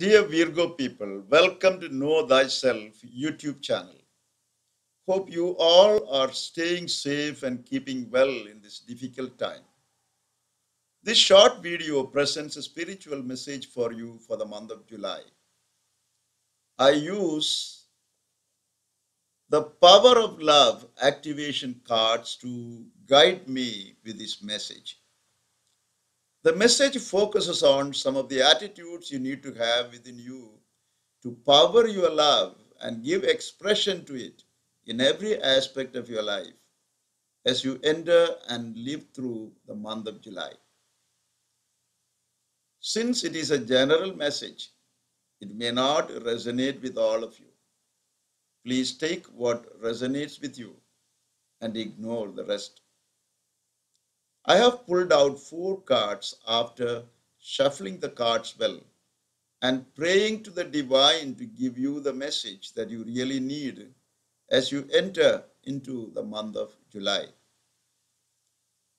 Dear Virgo people, welcome to Know Thyself YouTube channel. Hope you all are staying safe and keeping well in this difficult time. This short video presents a spiritual message for you for the month of July. I use the power of love activation cards to guide me with this message. The message focuses on some of the attitudes you need to have within you to power your love and give expression to it in every aspect of your life as you enter and live through the month of July. Since it is a general message, it may not resonate with all of you. Please take what resonates with you and ignore the rest. I have pulled out 4 cards after shuffling the cards well and praying to the divine to give you the message that you really need as you enter into the month of July.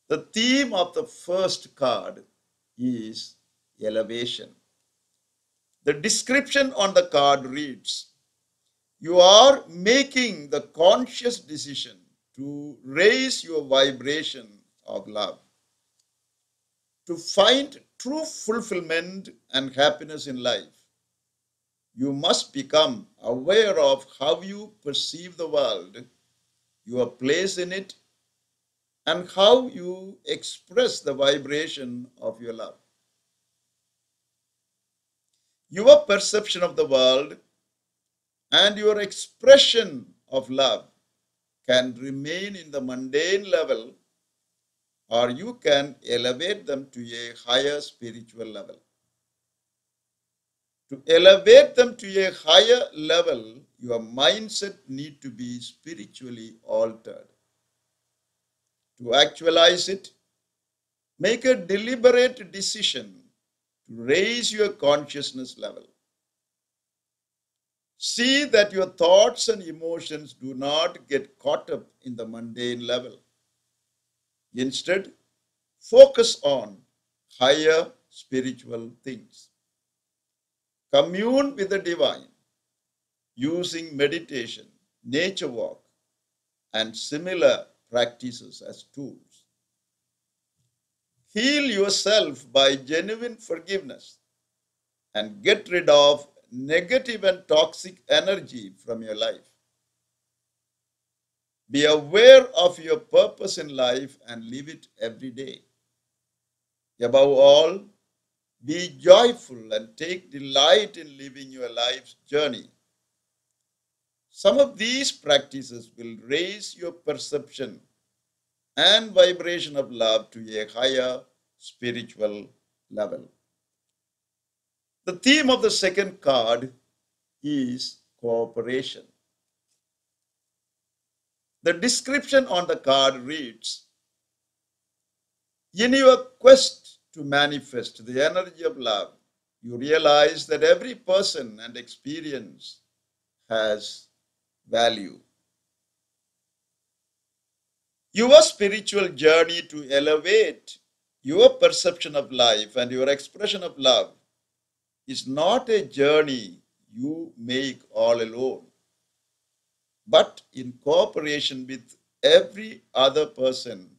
The theme of the first card is elevation. The description on the card reads, you are making the conscious decision to raise your vibration of love, to find true fulfillment and happiness in life. You must become aware of how you perceive the world, your place in it, and how you express the vibration of your love. Your perception of the world and your expression of love can remain in the mundane level, or you can elevate them to a higher spiritual level. To elevate them to a higher level, your mindset needs to be spiritually altered. To actualize it, make a deliberate decision to raise your consciousness level. See that your thoughts and emotions do not get caught up in the mundane level. Instead, focus on higher spiritual things. Commune with the divine using meditation, nature walk, and similar practices as tools. Heal yourself by genuine forgiveness and get rid of negative and toxic energy from your life. Be aware of your purpose in life and live it every day. Above all, be joyful and take delight in living your life's journey. Some of these practices will raise your perception and vibration of love to a higher spiritual level. The theme of the second card is cooperation. The description on the card reads, in your quest to manifest the energy of love, you realize that every person and experience has value. Your spiritual journey to elevate your perception of life and your expression of love is not a journey you make all alone, but in cooperation with every other person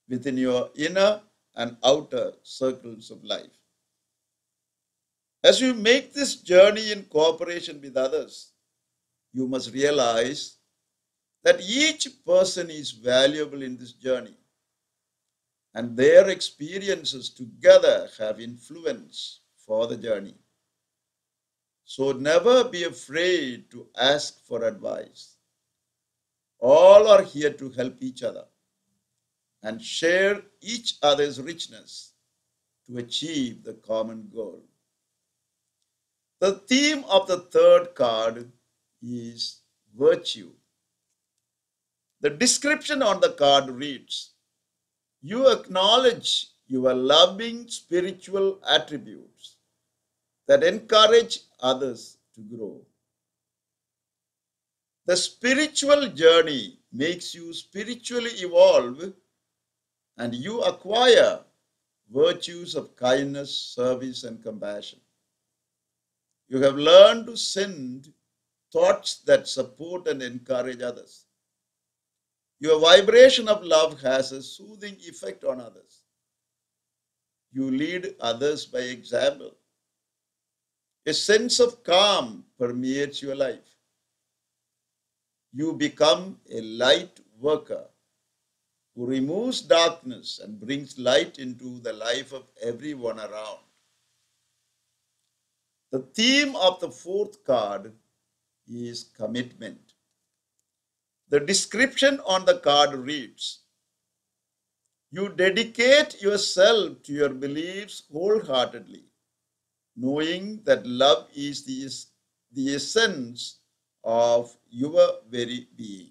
within your inner and outer circles of life. As you make this journey in cooperation with others, you must realize that each person is valuable in this journey, and their experiences together have influence for the journey. So never be afraid to ask for advice. All are here to help each other and share each other's richness to achieve the common goal. The theme of the third card is virtue. The description on the card reads, you acknowledge your loving spiritual attributes that encourage others to grow. The spiritual journey makes you spiritually evolve and you acquire virtues of kindness, service, and compassion. You have learned to send thoughts that support and encourage others. Your vibration of love has a soothing effect on others. You lead others by example. A sense of calm permeates your life. You become a light worker who removes darkness and brings light into the life of everyone around. The theme of the fourth card is commitment. The description on the card reads, you dedicate yourself to your beliefs wholeheartedly, knowing that love is the essence of your very being.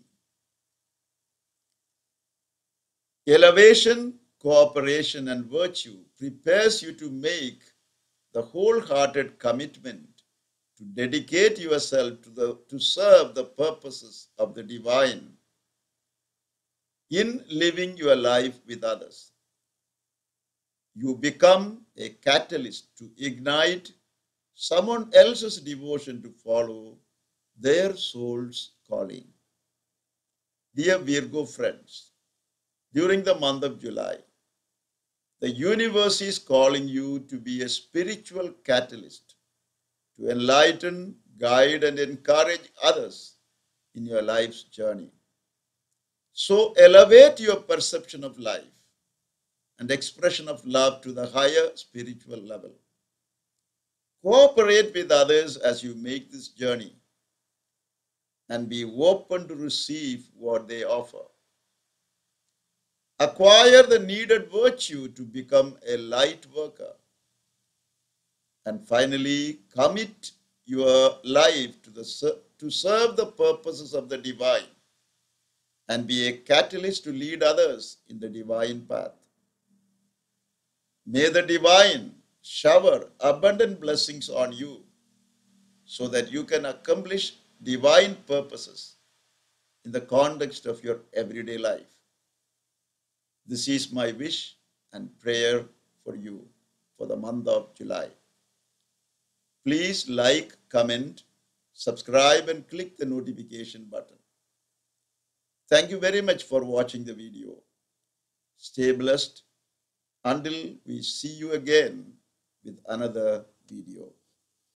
Elevation, cooperation, and virtue prepares you to make the wholehearted commitment to dedicate yourself to serve the purposes of the divine in living your life with others. You become a catalyst to ignite someone else's devotion to follow their soul's calling. Dear Virgo friends, during the month of July, the universe is calling you to be a spiritual catalyst to enlighten, guide, and encourage others in your life's journey. So elevate your perception of life and expression of love to the higher spiritual level. Cooperate with others as you make this journey and be open to receive what they offer. Acquire the needed virtue to become a light worker. And finally, commit your life to serve the purposes of the divine and be a catalyst to lead others in the divine path. May the divine shower abundant blessings on you so that you can accomplish divine purposes in the context of your everyday life. This is my wish and prayer for you for the month of July. Please like, comment, subscribe, and click the notification button. Thank you very much for watching the video. Stay blessed until we see you again with another video.